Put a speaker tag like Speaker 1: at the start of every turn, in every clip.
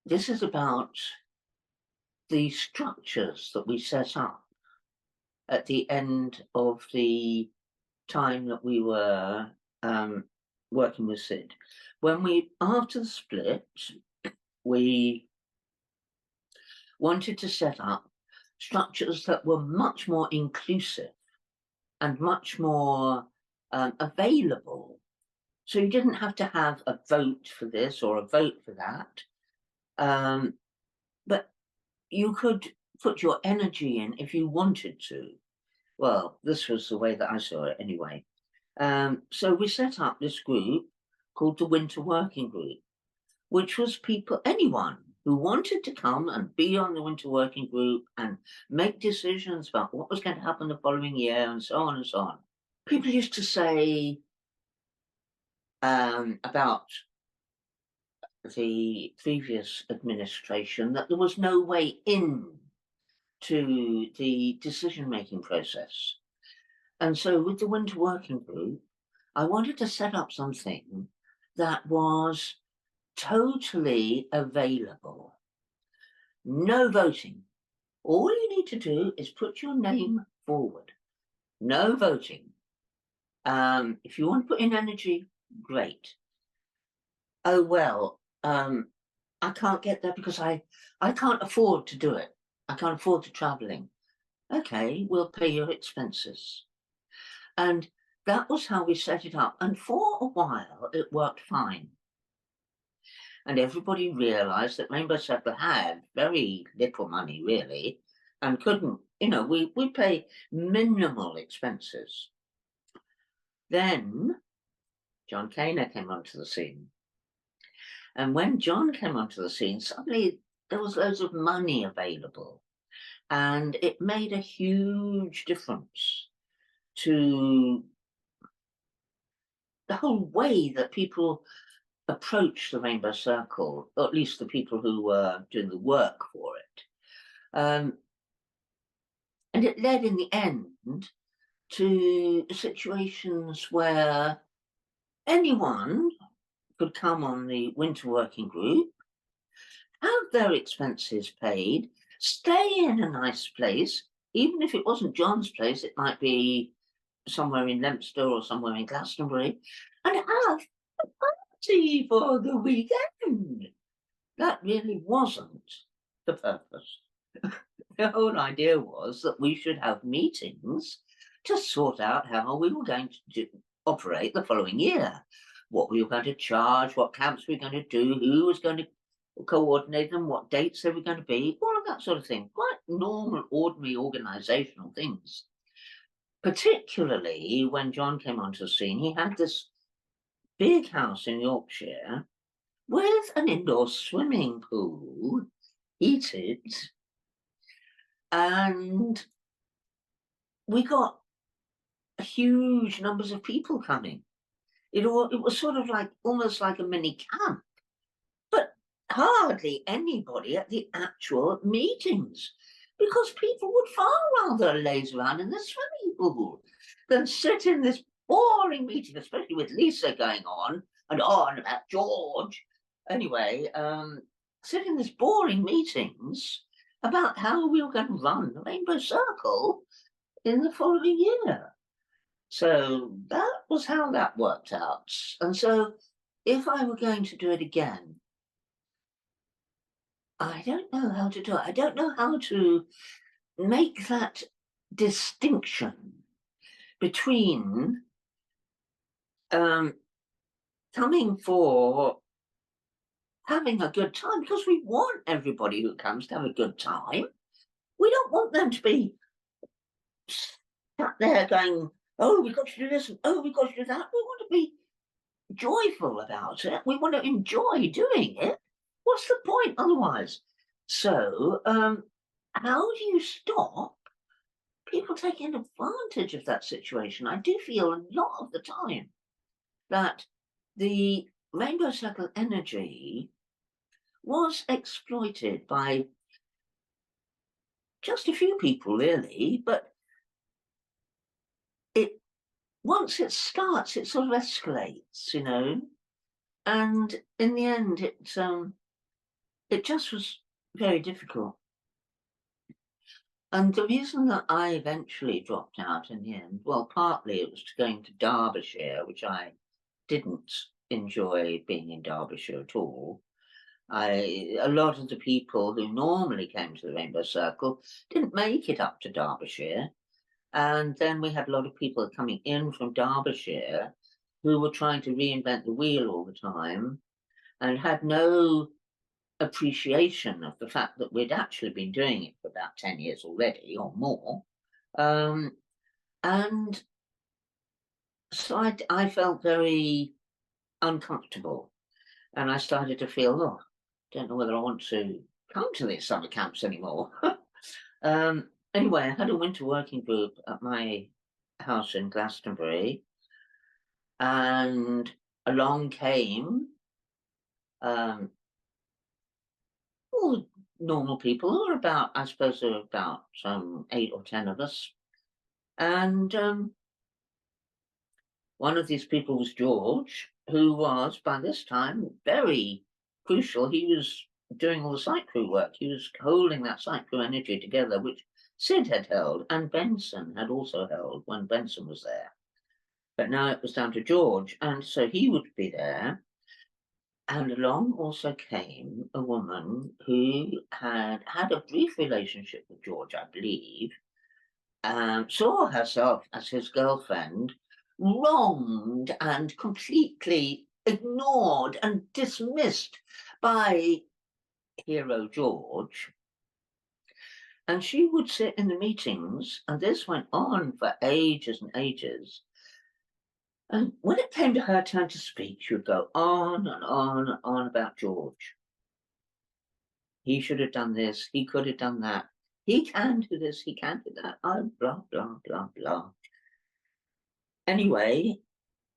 Speaker 1: This is about the structures that we set up at the end of the time that we were um, working with Sid. After the split, we wanted to set up structures that were much more inclusive and much more available. So you didn't have to have a vote for this or a vote for that. But you could put your energy in if you wanted to. Well, this was the way that I saw it anyway. So we set up this group called the Winter Working Group, which was anyone who wanted to come and be on the Winter Working Group and make decisions about what was going to happen the following year and so on and so on. People used to say about the previous administration that there was no way in to the decision-making process. And so with the Winter Working Group, I wanted to set up something that was totally available. No voting. All you need to do is put your name forward. No voting. If you want to put in energy, great. Oh, well, I can't get there because I can't afford to do it. I can't afford the travelling. Okay, we'll pay your expenses. And that was how we set it up. And for a while, it worked fine. And everybody realised that Rainbow Circle had very little money, really, and couldn't, we pay minimal expenses. Then John Kaner came onto the scene. And when John came onto the scene, suddenly there was loads of money available. And it made a huge difference to the whole way that people approach the Rainbow Circle, or at least the people who were doing the work for it. And it led in the end to situations where anyone could come on the Winter Working Group, have their expenses paid, stay in a nice place, even if it wasn't John's place, it might be somewhere in Leominster or somewhere in Glastonbury, and have a party for the weekend. That really wasn't the purpose. The whole idea was that we should have meetings to sort out how we were going to operate the following year. What we were going to charge, what camps we were going to do, who was going to coordinate them, what dates they were going to be, all of that sort of thing. Quite normal, ordinary organisational things. Particularly when John came onto the scene, he had this big house in Yorkshire with an indoor swimming pool, heated, and we got huge numbers of people coming. It was sort of like almost like a mini camp, but hardly anybody at the actual meetings, because people would far rather laze around in the swimming pool than sit in this boring meeting, especially with Lisa going on and on about George. Anyway, sit in these boring meetings about how we were going to run the Rainbow Circle in the following year. So that was how that worked out. And so if I were going to do it again, I don't know how to do it. I don't know how to make that distinction between coming for having a good time, because we want everybody who comes to have a good time. We don't want them to be sat there going, oh, we've got to do this, and oh, we've got to do that. We want to be joyful about it. We want to enjoy doing it. What's the point otherwise? So, how do you stop people taking advantage of that situation? I do feel a lot of the time that the Rainbow Circle energy was exploited by just a few people, really, but once it starts, it sort of escalates, and in the end, it just was very difficult. And the reason that I eventually dropped out in the end, well, partly it was going to Derbyshire, which I didn't enjoy being in Derbyshire at all. A lot of the people who normally came to the Rainbow Circle didn't make it up to Derbyshire. And then we had a lot of people coming in from Derbyshire who were trying to reinvent the wheel all the time and had no appreciation of the fact that we'd actually been doing it for about 10 years already or more. And so I felt very uncomfortable, and I started to feel, oh, don't know whether I want to come to these summer camps anymore. Anyway, I had a winter working group at my house in Glastonbury, and along came all the normal people, or about, I suppose there were about 8 or 10 of us. And one of these people was George, who was by this time very crucial. He was doing all the site crew work. He was holding that site crew energy together, which Sid had held and Benson had also held when Benson was there. But now it was down to George, and so he would be there. And along also came a woman who had had a brief relationship with George, I believe, saw herself as his girlfriend, wronged and completely ignored and dismissed by hero George. And she would sit in the meetings, and this went on for ages and ages. And when it came to her turn to speak, she would go on and on and on about George. He should have done this, he could have done that, he can do this, he can do that, oh, blah, blah, blah, blah. Anyway,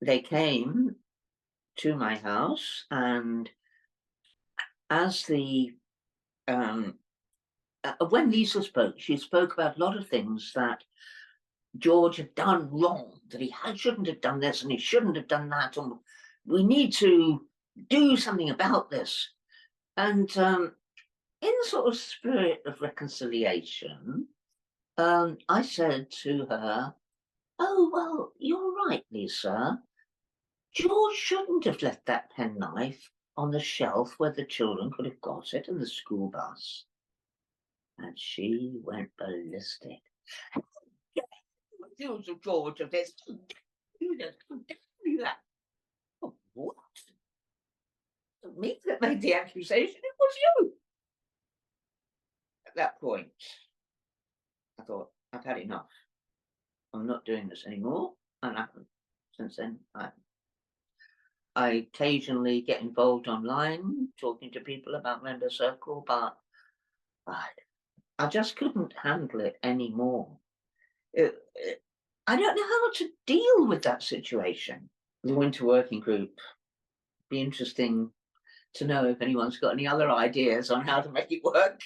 Speaker 1: they came to my house, and as when Lisa spoke, she spoke about a lot of things that George had done wrong, that he shouldn't have done this and he shouldn't have done that, and we need to do something about this. And in the sort of spirit of reconciliation, I said to her, oh, well, you're right, Lisa. George shouldn't have left that penknife on the shelf where the children could have got it in the school bus. And she went ballistic. Accuse of George of this. Don't do this. Don't do that. Oh, what? It wasn't me that made the accusation. It was you. At that point, I thought, I've had enough. I'm not doing this anymore. And I haven't. Since then, I occasionally get involved online, talking to people about Rainbow Circle, but I just couldn't handle it anymore. I don't know how to deal with that situation. The winter working group, be interesting to know if anyone's got any other ideas on how to make it work.